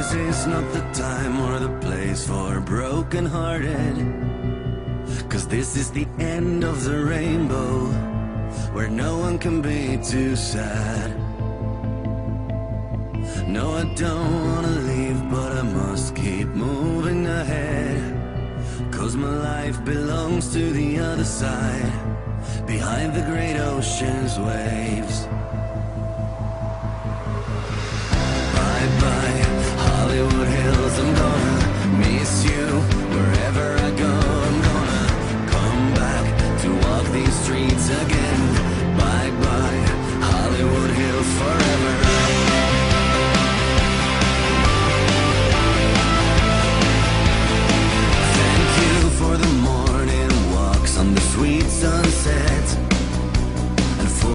this is not the time or the place for broken-hearted. 'Cause this is the end of the rainbow, where no one can be too sad. No, I don't wanna leave, but I must keep moving ahead. 'Cause my life belongs to the other side, behind the great ocean's waves. Bye-bye, Hollywood Hills, I'm gonna miss you. Wherever I go, I'm gonna come back to walk these streets again. Bye-bye, Hollywood Hills, forever. Thank you for the morning walks on the sweet sunset.